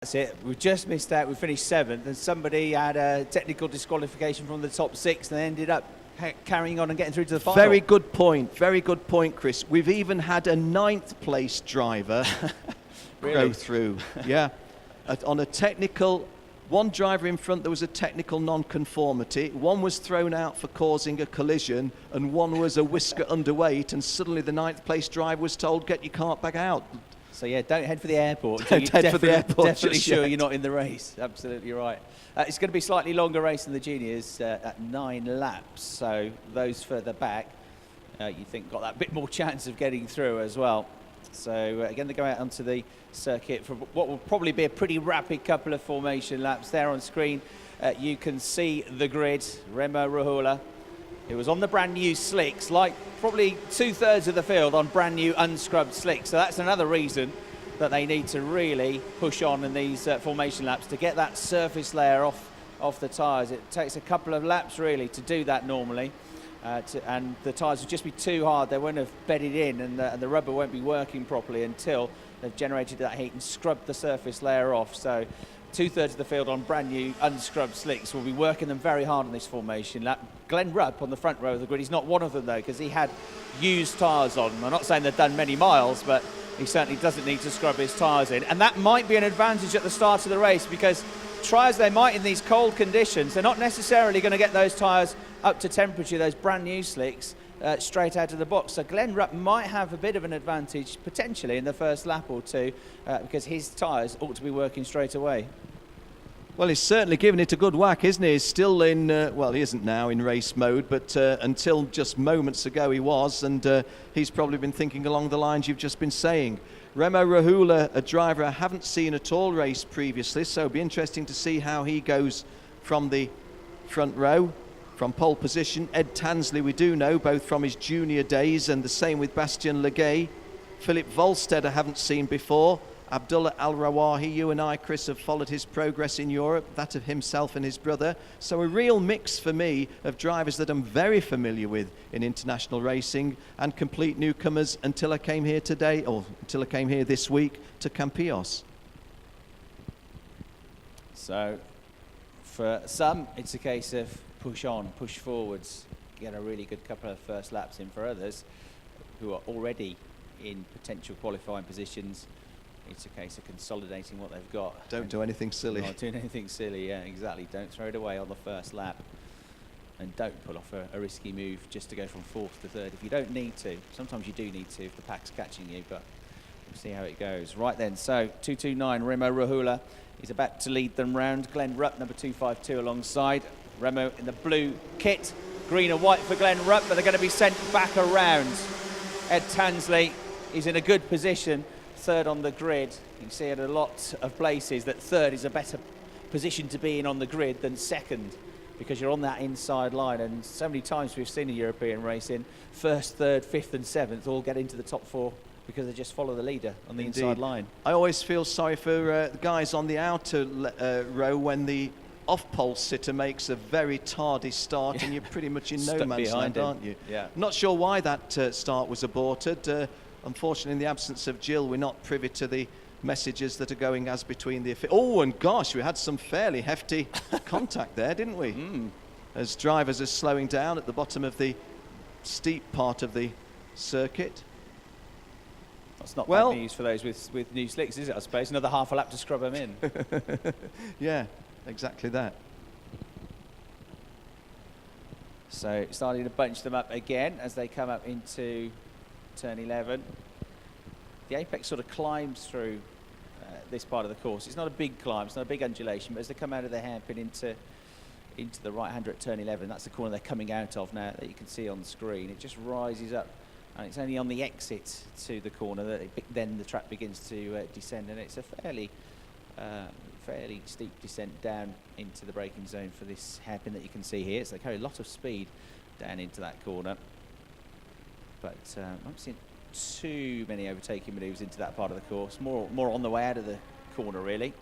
That's it. We've just missed out. We finished 7th, and somebody had a technical disqualification from the top 6, and they ended up carrying on and getting through to the final. Very good point, Chris. We've even had a 9th place driver Really? go through. Yeah, on a technical. One driver in front, there was a technical non-conformity. One was thrown out for causing a collision, and one was a whisker underweight, and suddenly the 9th place driver was told, get your cart back out. So yeah, don't head for the airport. Don't head for the airport Definitely just sure yet. you're not in the race. Absolutely right. It's going to be a slightly longer race than the juniors at 9 laps. So those further back, you think got that bit more chance of getting through as well. So again, they go out onto the circuit for what will probably be a pretty rapid couple of formation laps. There on screen, you can see the grid. Remo Ruhola, who was on the brand new slicks, like probably 2/3 of the field on brand new unscrubbed slicks. So that's another reason that they need to really push on in these formation laps to get that surface layer off the tyres. It takes a couple of laps really to do that normally. And the tyres would just be too hard. They won't have bedded in, and the rubber won't be working properly until they've generated that heat and scrubbed the surface layer off. So 2/3 of the field on brand new unscrubbed slicks will be working them very hard on this formation lap. Glenn Rupp on the front row of the grid, he's not one of them though, because he had used tyres on. I'm not saying they've done many miles, but he certainly doesn't need to scrub his tyres in. And that might be an advantage at the start of the race, because try as they might in these cold conditions, they're not necessarily going to get those tyres up to temperature, those brand new slicks, straight out of the box. So Glenn Rupp might have a bit of an advantage potentially in the first lap or two, because his tyres ought to be working straight away. Well, he's certainly given it a good whack, isn't he? He's still in, well, he isn't now in race mode, but until just moments ago he was, and he's probably been thinking along the lines you've just been saying. Remo Ruhola, a driver I haven't seen at all race previously, so it'll be interesting to see how he goes from the front row, from pole position. Ed Tansley, we do know, both from his junior days, and the same with Bastien Legay. Philip Volstead I haven't seen before. Abdullah Al-Rawahi, you and I, Chris, have followed his progress in Europe, that of himself and his brother. So a real mix for me of drivers that I'm very familiar with in international racing, and complete newcomers until I came here today, or until I came here this week to Campillos. So for some, it's a case of push on, push forwards, get a really good couple of first laps in. For others who are already in potential qualifying positions, it's a case of consolidating what they've got. Don't do anything silly. Not doing anything silly, yeah, exactly. Don't throw it away on the first lap. And don't pull off a risky move just to go from 4th to 3rd if you don't need to. Sometimes you do need to if the pack's catching you, but we'll see how it goes. Right then, so 229, Remo Ruhola is about to lead them round. Glenn Rupp, number 252 alongside. Remo in the blue kit, green and white for Glenn Rupp, but they're going to be sent back around. Ed Tansley is in a good position, 3rd on the grid. You can see at a lot of places that 3rd is a better position to be in on the grid than 2nd, because you're on that inside line, and so many times we've seen in European racing, 1st, 3rd, 5th and 7th all get into the top 4 because they just follow the leader on the inside line. I always feel sorry for the guys on the outer row when the off-pole sitter makes a very tardy start, and you're pretty much in no man's land, aren't you? Yeah. Not sure why that start was aborted. Unfortunately, in the absence of Jill, we're not privy to the messages that are going as between the... Oh, and gosh, we had some fairly hefty contact there, didn't we? As drivers are slowing down at the bottom of the steep part of the circuit. That's not bad news for those with new slicks, is it, I suppose? Another half a lap to scrub them in. Yeah, exactly that. So starting to bunch them up again as they come up into turn 11. The apex sort of climbs through this part of the course. It's not a big climb, it's not a big undulation, but as they come out of the hairpin into the right-hander at turn 11, that's the corner they're coming out of now that you can see on the screen. It just rises up, and it's only on the exit to the corner that then the track begins to descend, and it's a fairly steep descent down into the braking zone for this hairpin that you can see here. So they carry a lot of speed down into that corner, but I haven't seen too many overtaking manoeuvres into that part of the course. More on the way out of the corner, really.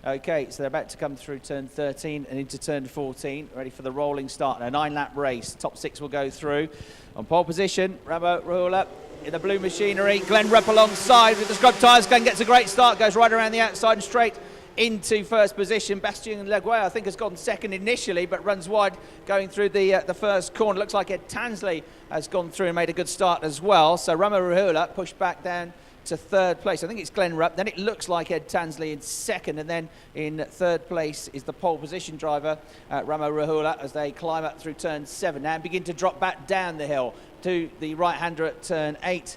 Okay, so they're about to come through turn 13 and into turn 14, ready for the rolling start. A 9-lap race. Top 6 will go through. On pole position, Remo Ruhola in the blue machinery. Glenn Rupp alongside with the scrub tyres. Glenn gets a great start, goes right around the outside and straight into first position. Bastien Leguay, I think, has gone second initially, but runs wide going through the first corner. Looks like Ed Tansley has gone through and made a good start as well. So Ramo Ruhula pushed back down to third place. I think it's Glenn Rupp. Then it looks like Ed Tansley in second, and then in third place is the pole position driver, Ramo Ruhula, as they climb up through turn 7 now and begin to drop back down the hill to the right-hander at turn 8.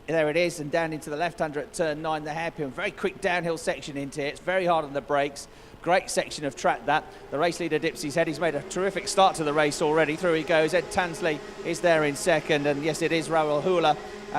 There it is, and down into the left-hander at turn 9, the hairpin. Very quick downhill section into it. It's very hard on the brakes. Great section of track that. The race leader dips his head. He's made a terrific start to the race already. Through he goes. Ed Tansley is there in second, and yes, it is Raoul Hula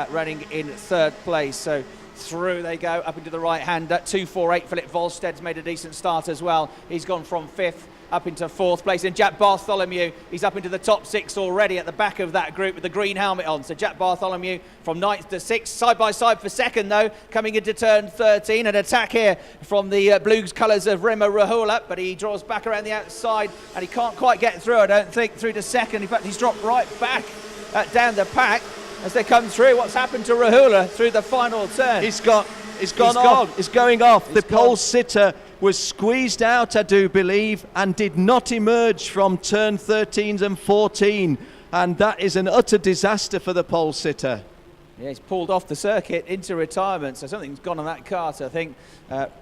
running in third place. So through they go, up into the right-hander. 248, Philip Volsted's made a decent start as well. He's gone from 5th up into 4th place, and Jack Bartholomew, he's up into the top 6 already at the back of that group with the green helmet on. So Jack Bartholomew from 9th to 6th, side by side for second though, coming into turn 13. An attack here from the blues colours of Remo Ruhula, but he draws back around the outside and he can't quite get through, I don't think, through to second. In fact, he's dropped right back down the pack as they come through. What's happened to Ruhula through the final turn? He's going off. The pole sitter was squeezed out, I do believe, and did not emerge from turn 13 and 14. And that is an utter disaster for the pole sitter. Yeah, he's pulled off the circuit into retirement, so something's gone on that kart, I think.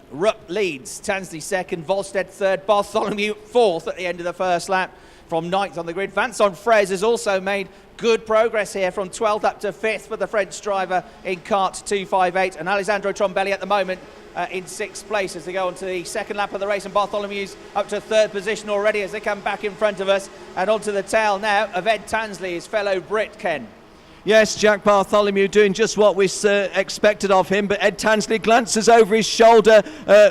Rupp leads, Tansley second, Volstead third, Bartholomew fourth at the end of the first lap from 9th on the grid. Vincent Fraise has also made good progress here from 12th up to 5th for the French driver in kart 258, and Alessandro Trombelli at the moment in 6th place as they go on to the second lap of the race, and Bartholomew's up to 3rd position already as they come back in front of us, and onto the tail now of Ed Tansley, his fellow Brit, Ken. Yes, Jack Bartholomew doing just what we expected of him, but Ed Tansley glances over his shoulder,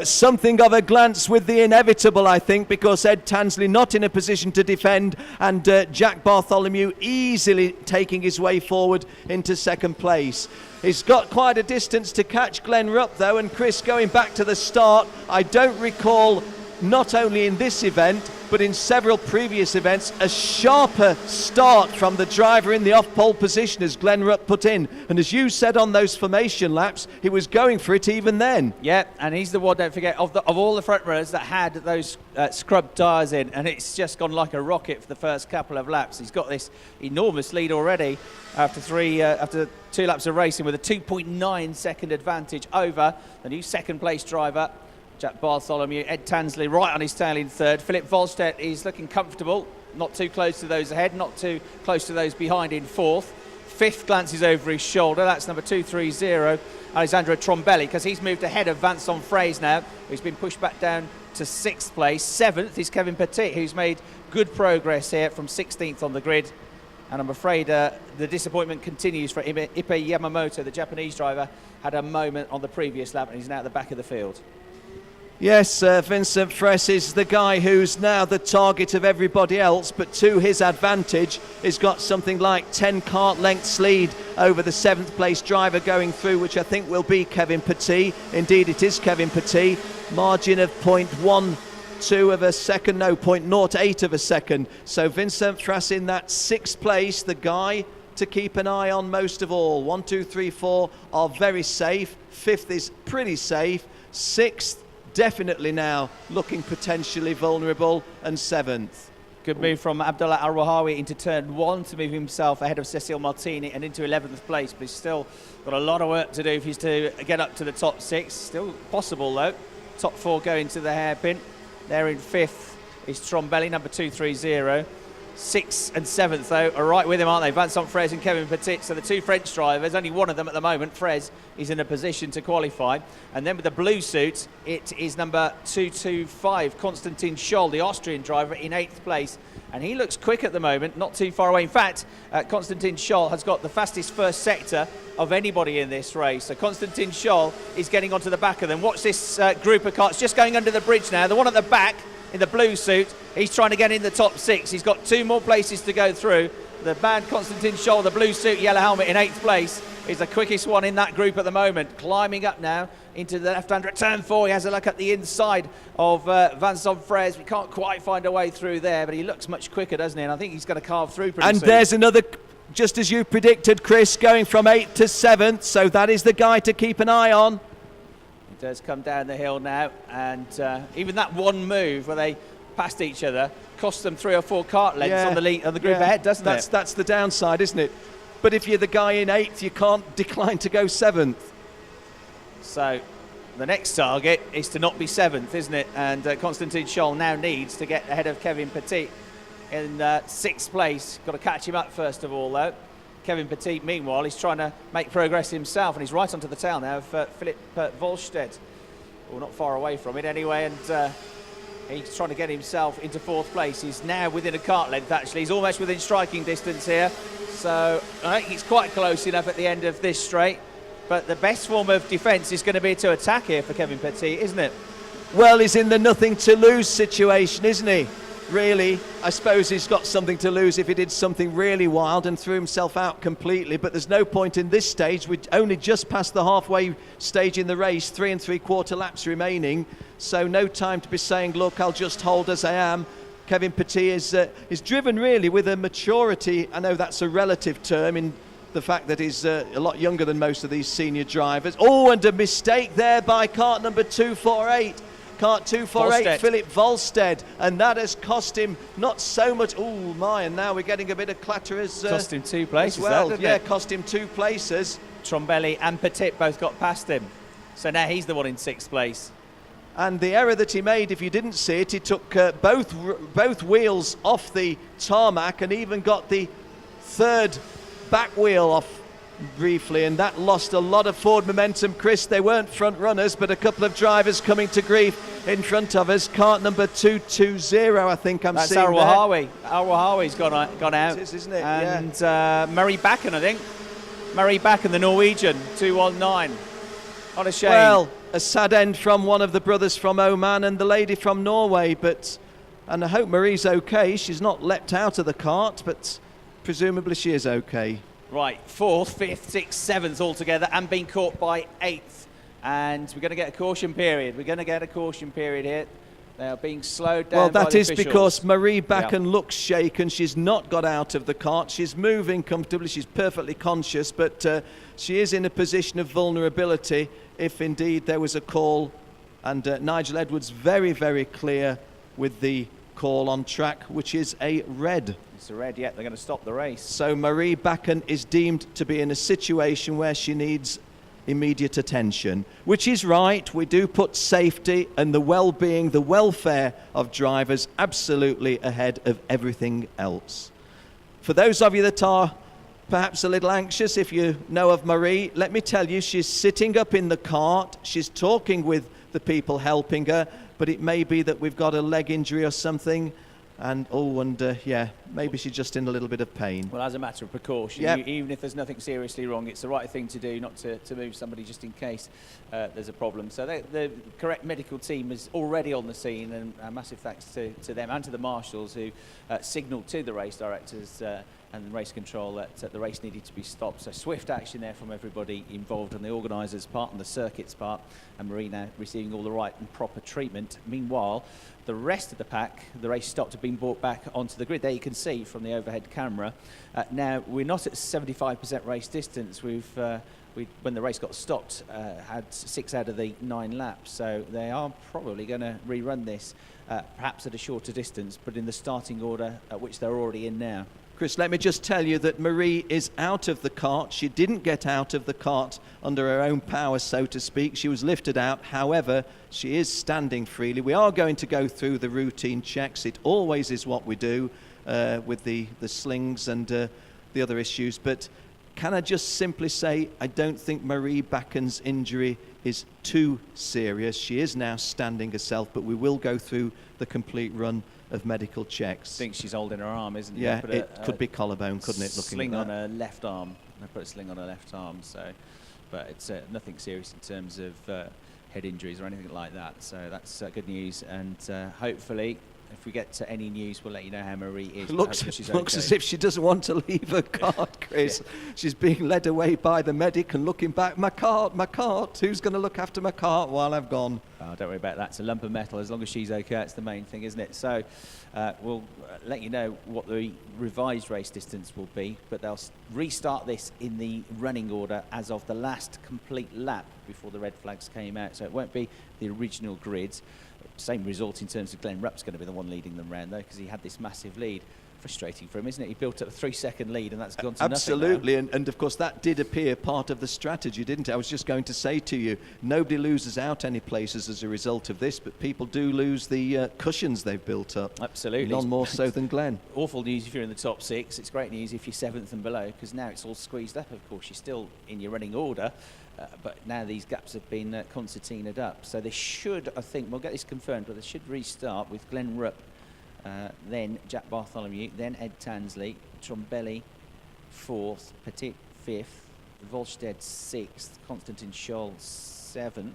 something of a glance with the inevitable, I think, because Ed Tansley not in a position to defend, and Jack Bartholomew easily taking his way forward into second place. He's got quite a distance to catch Glenn Rupp though, and Chris, going back to the start, I don't recall, not only in this event but in several previous events, a sharper start from the driver in the off-pole position as Glenn Rupp put in. And as you said on those formation laps, he was going for it even then. Yeah, and he's the one, don't forget, of all the front runners that had those scrub tyres in, and it's just gone like a rocket for the first couple of laps. He's got this enormous lead already after 2 laps of racing, with a 2.9 second advantage over the new second place driver, Jack Bartholomew. Ed Tansley right on his tail in 3rd. Philip Volstead is looking comfortable, not too close to those ahead, not too close to those behind in 4th. 5th glances over his shoulder, that's number 230, Alessandro Trombelli, because he's moved ahead of Vincent Fraise now, who's been pushed back down to 6th place. 7th is Kevin Petit, who's made good progress here from 16th on the grid. And I'm afraid the disappointment continues for Ippei Yamamoto, the Japanese driver. Had a moment on the previous lap and he's now at the back of the field. Yes, Vincent Fraise is the guy who's now the target of everybody else, but to his advantage, he's got something like 10 kart lengths lead over the 7th place driver going through, which I think will be Kevin Petit. Indeed, it is Kevin Petit. Margin of 0.12 of a second, no, 0.08 of a second. So Vincent Fraise in that 6th place, the guy to keep an eye on most of all. 1, 2, 3, 4 are very safe. 5th is pretty safe. 6th, definitely now looking potentially vulnerable, and 7th. Good move from Abdullah Al-Rahawi into turn 1 to move himself ahead of Cecil Martini and into 11th place, but he's still got a lot of work to do if he's to get up to the top 6. Still possible though. Top 4 going to the hairpin. There in 5th is Trombelli, number 230. 6th and 7th though are right with him, aren't they? Vincent Fraise and Kevin Petit. So the 2 French drivers, only one of them at the moment, Fraise, is in a position to qualify. And then with the blue suit, it is number 225, Konstantin Scholl, the Austrian driver, in 8th place. And he looks quick at the moment, not too far away. In fact, Konstantin Scholl has got the fastest first sector of anybody in this race. So Konstantin Scholl is getting onto the back of them. Watch this group of carts just going under the bridge now. The one at the back in the blue suit, he's trying to get in the top 6. He's got 2 more places to go through. The man Konstantin Scholl, the blue suit, yellow helmet, in 8th place, is the quickest one in that group at the moment. Climbing up now into the left-hander at turn 4. He has a look at the inside of Vincent Fraise. We can't quite find a way through there, but he looks much quicker, doesn't he? And I think he's going to carve through pretty soon. And there's another, just as you predicted, Chris, going from 8th to 7th. So that is the guy to keep an eye on. He does come down the hill now, and even that one move where they passed each other cost them 3 or 4 kart lengths on the group ahead, doesn't it? That's the downside, isn't it? But if you're the guy in 8th, you can't decline to go 7th. So the next target is to not be 7th, isn't it? And Constantin Scholl now needs to get ahead of Kevin Petit in 6th place. Got to catch him up first of all, though. Kevin Petit, meanwhile, is trying to make progress himself, and he's right onto the tail now of Philip Volstedt. Well, not far away from it anyway, and he's trying to get himself into 4th place. He's now within a kart length, actually. He's almost within striking distance here. So I think he's quite close enough at the end of this straight. But the best form of defence is going to be to attack here for Kevin Petit, isn't it? Well, he's in the nothing to lose situation, isn't he? Really, I suppose he's got something to lose if he did something really wild and threw himself out completely, but there's no point in this stage. We're only just past the halfway stage in the race, 3 3/4 laps remaining, so no time to be saying, look, I'll just hold as I am. Kevin Petit is driven really with a maturity. I know that's a relative term in the fact that he's a lot younger than most of these senior drivers. Oh, and a mistake there by kart number 248. Kart 248, Volstedt. Philip Volstedt, and that has cost him not so much. Oh my, and now we're getting a bit of clatter as cost him 2 places, as well. that, Yeah, it? cost him 2 places. Trombelli and Petit both got past him. So now he's the one in 6th place. And the error that he made, if you didn't see it, he took both wheels off the tarmac and even got the 3rd back wheel off briefly, and that lost a lot of forward momentum. Chris, they weren't front runners, but a couple of drivers coming to grief in front of us. Kart number 220, I think I'm That's seeing there. Al-Wahawi's gone out. It is, isn't it? And Murray Bakken, I think. Murray Bakken, the Norwegian, 219. What a shame. Well, a sad end from one of the brothers from Oman and the lady from Norway, and I hope Marie's okay. She's not leapt out of the cart, but presumably she is okay. Right, 4th, 5th, 6th, 7th altogether, and being caught by 8th. And we're going to get a caution period. We're going to get a caution period here. They are being slowed down. Well, by that the is officials. because Marie Bakken looks shaken. She's not got out of the cart. She's moving comfortably. She's perfectly conscious, but she is in a position of vulnerability if indeed there was a call. And Nigel Edwards very, very clear with the call on track, which is a red. It's a red, yeah. They're going to stop the race. So Marie Bakken is deemed to be in a situation where she needs immediate attention, which is right. We do put safety and the well-being, the welfare of drivers absolutely ahead of everything else. For those of you that are perhaps a little anxious, if you know of Marie, let me tell you, she's sitting up in the cart, she's talking with the people helping her, but it may be that we've got a leg injury or something, and yeah, maybe she's just in a little bit of pain. Well, as a matter of precaution, Yep. even if there's nothing seriously wrong, it's the right thing to do, not to move somebody just in case there's a problem. So the correct medical team is already on the scene, and a massive thanks to them and to the marshals who signalled to the race directors and race control that the race needed to be stopped. So swift action there from everybody involved on the organisers' part and the circuit's part, and Marina receiving all the right and proper treatment. Meanwhile, the rest of the pack, the race stopped, have been brought back onto the grid. There you can see from the overhead camera. Now, we're not at 75% race distance. We, when the race got stopped, had 6 out of the 9 laps. So they are probably going to rerun this, perhaps at a shorter distance, but in the starting order at which they're already in now. Chris, let me just tell you that Marie is out of the cart. She didn't get out of the cart under her own power, so to speak. She was lifted out. However, she is standing freely. We are going to go through the routine checks. It always is what we do with the slings and the other issues. But can I just simply say, I don't think Marie Bakken's injury is too serious. She is now standing herself, but we will go through the complete run of medical checks. I think she's holding her arm, isn't it? Yeah, it could be collarbone, couldn't it? Looking sling at on that. her left arm. They put a sling on her left arm, so, but it's nothing serious in terms of head injuries or anything like that. So that's good news, and hopefully if we get to any news, we'll let you know how Marie is. Looks She's looks okay. as if she doesn't want to leave her cart, Chris. She's being led away by the medic and looking back. My cart. Who's going to look after my cart while I've gone? Oh, don't worry about that. It's a lump of metal. As long as she's okay, that's the main thing, isn't it? So we'll let you know what the revised race distance will be, but they'll restart this in the running order as of the last complete lap before the red flags came out. So it won't be the original grids. Same result in terms of Glenn Rupp's going to be the one leading them round, though, because he had this massive lead. Frustrating for him, isn't it? He built up a 3-second lead, and that's gone to Absolutely, nothing now. and of course that did appear part of the strategy, didn't it? I was just going to say to you, nobody loses out any places as a result of this, but people do lose the cushions they've built up. Absolutely. None more so than Glenn. Awful news if you're in the top 6. It's great news if you're 7th and below, because now it's all squeezed up. Of course, you're still in your running order, but now these gaps have been concertinaed up. So they should, I think, we'll get this confirmed, but they should restart with Glenn Rupp, then Jack Bartholomew, then Ed Tansley, Trombelli 4th, Petit 5th, Volstead 6th, Konstantin Scholl 7th,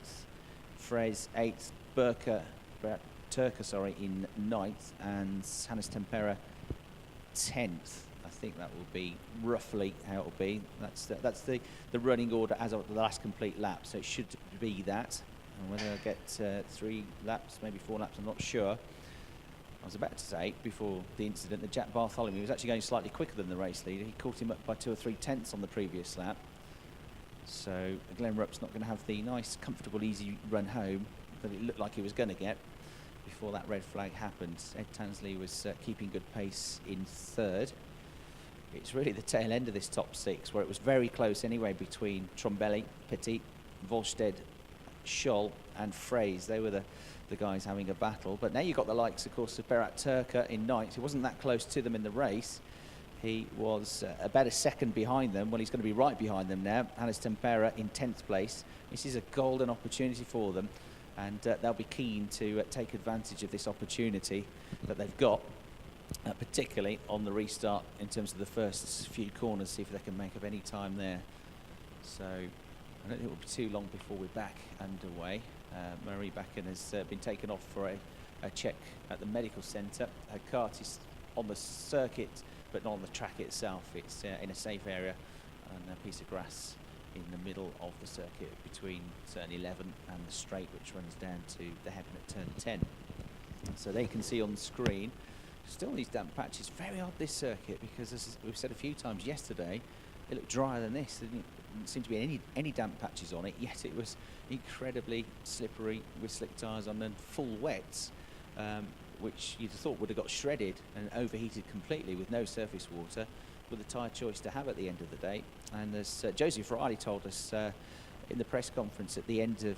Frez 8th, Turka in 9th, and Hannes Tempera 10th. I think that will be roughly how it will be. That's the running order as of the last complete lap, so it should be that. And whether I get 3 laps, maybe 4 laps, I'm not sure. I was about to say, before the incident, that Jack Bartholomew was actually going slightly quicker than the race leader. He caught him up by 2 or 3 tenths on the previous lap. So Glenn Rupp's not going to have the nice, comfortable, easy run home that it looked like he was going to get before that red flag happened. Ed Tansley was keeping good pace in 3rd. It's really the tail end of this top 6, where it was very close anyway between Trombelli, Petit, Volstead, Scholl and Frez. They were the guys having a battle. But now you've got the likes, of course, of Berat Turka in 9th. He wasn't that close to them in the race. He was about a second behind them. Well, he's going to be right behind them now. Hannes Tempera in 10th place. This is a golden opportunity for them, and they'll be keen to take advantage of this opportunity that they've got, particularly on the restart in terms of the first few corners, see if they can make up any time there. So I don't think it will be too long before we're back underway. Marie Bakken has been taken off for a check at the medical centre. Her cart is on the circuit, but not on the track itself. It's in a safe area and a piece of grass in the middle of the circuit between turn 11 and the straight, which runs down to the hairpin at turn 10. So they can see on the screen still these damp patches. Very odd, this circuit, because as we've said a few times yesterday, it looked drier than this. There didn't seem to be any damp patches on it, yet it was incredibly slippery with slick tyres on and full wets, which you'd have thought would have got shredded and overheated completely with no surface water, with a tyre choice to have at the end of the day. And as Joseph Riley told us in the press conference at the end of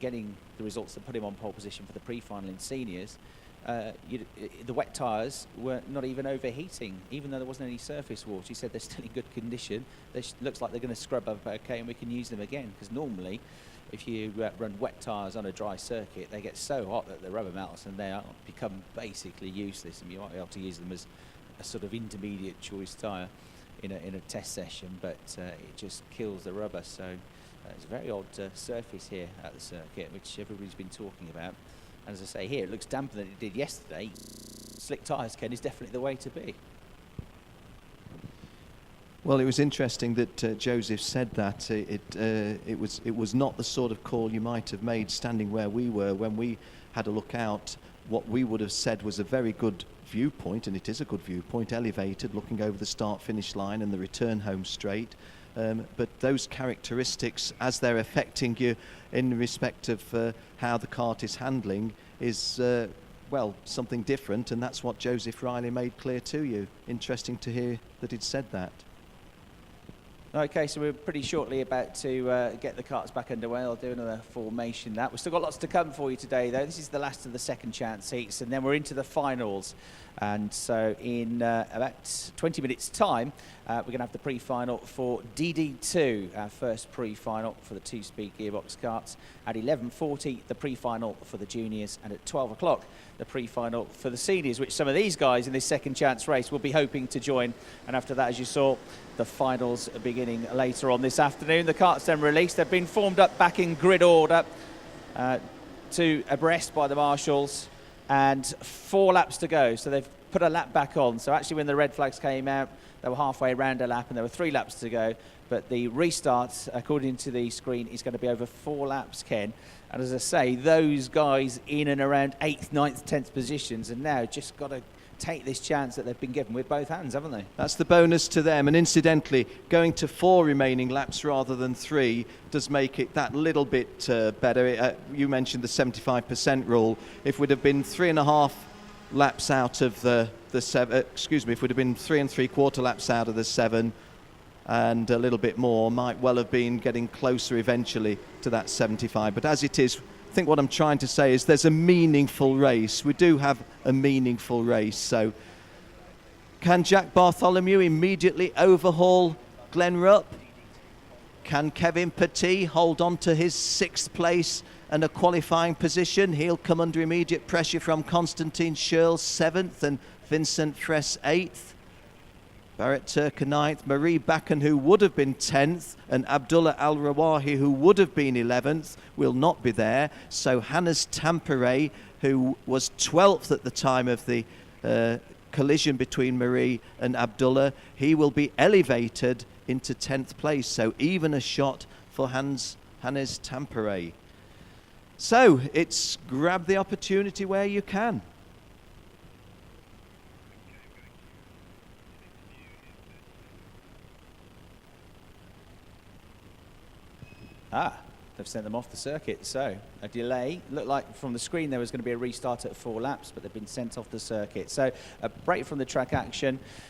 getting the results that put him on pole position for the pre-final in seniors, the wet tyres were not even overheating, even though there wasn't any surface water. He said they're still in good condition. Looks like they're going to scrub up okay, and we can use them again, because normally if you run wet tyres on a dry circuit, they get so hot that the rubber melts and they become basically useless, and you might be able to use them as a sort of intermediate choice tyre in a test session, but it just kills the rubber. So it's a very odd surface here at the circuit, which everybody's been talking about. And as I say here, it looks damper than it did yesterday. Slick tyres, Ken, is definitely the way to be. Well, it was interesting that Joseph said that it was not the sort of call you might have made standing where we were when we had a look out. What we would have said was a very good viewpoint, and it is a good viewpoint, elevated, looking over the start-finish line and the return home straight. But those characteristics, as they're affecting you in respect of how the cart is handling, is well, something different, and that's what Joseph Riley made clear to you. Interesting to hear that he'd said that. Okay, so we're pretty shortly about to get the carts back underway. I'll do another formation that. We've still got lots to come for you today, though. This is the last of the second chance heats, and then we're into the finals. And so in about 20 minutes' time, we're going to have the pre-final for DD2, our first pre-final for the two-speed gearbox carts. At 11:40, the pre-final for the juniors, and at 12 o'clock, the pre-final for the seniors, which some of these guys in this second chance race will be hoping to join. And after that, as you saw, the finals are beginning later on this afternoon. The carts then released. They've been formed up back in grid order, two abreast by the marshals, and 4 laps to go. So they've put a lap back on. So actually when the red flags came out, they were halfway around a lap and there were 3 laps to go. But the restart, according to the screen, is going to be over 4 laps, Ken. And as I say, those guys in and around 8th, 9th, 10th positions have now just got to take this chance that they've been given with both hands, haven't they? That's the bonus to them. And incidentally, going to 4 remaining laps rather than 3 does make it that little bit better. You mentioned the 75% rule. If we'd have been 3.5 laps out of the 7, if we'd have been 3 3/4 laps out of the 7 and a little bit more, might well have been getting closer eventually to that 75. But as it is, I think what I'm trying to say is there's a meaningful race. We do have a meaningful race. So can Jack Bartholomew immediately overhaul Glenn Rupp? Can Kevin Petit hold on to his 6th place and a qualifying position? He'll come under immediate pressure from Constantine Schurl 7th and Vincent Fress 8th. Barrett Turker 9th, Marie Bakken, who would have been 10th, and Abdullah Al-Rawahi, who would have been 11th, will not be there. So Hannes Tampere, who was 12th at the time of the collision between Marie and Abdullah, he will be elevated into 10th place. So even a shot for Hannes Tampere. So it's grab the opportunity where you can. They've sent them off the circuit. So a delay. Looked like from the screen there was going to be a restart at 4 laps, but they've been sent off the circuit. So a break from the track action.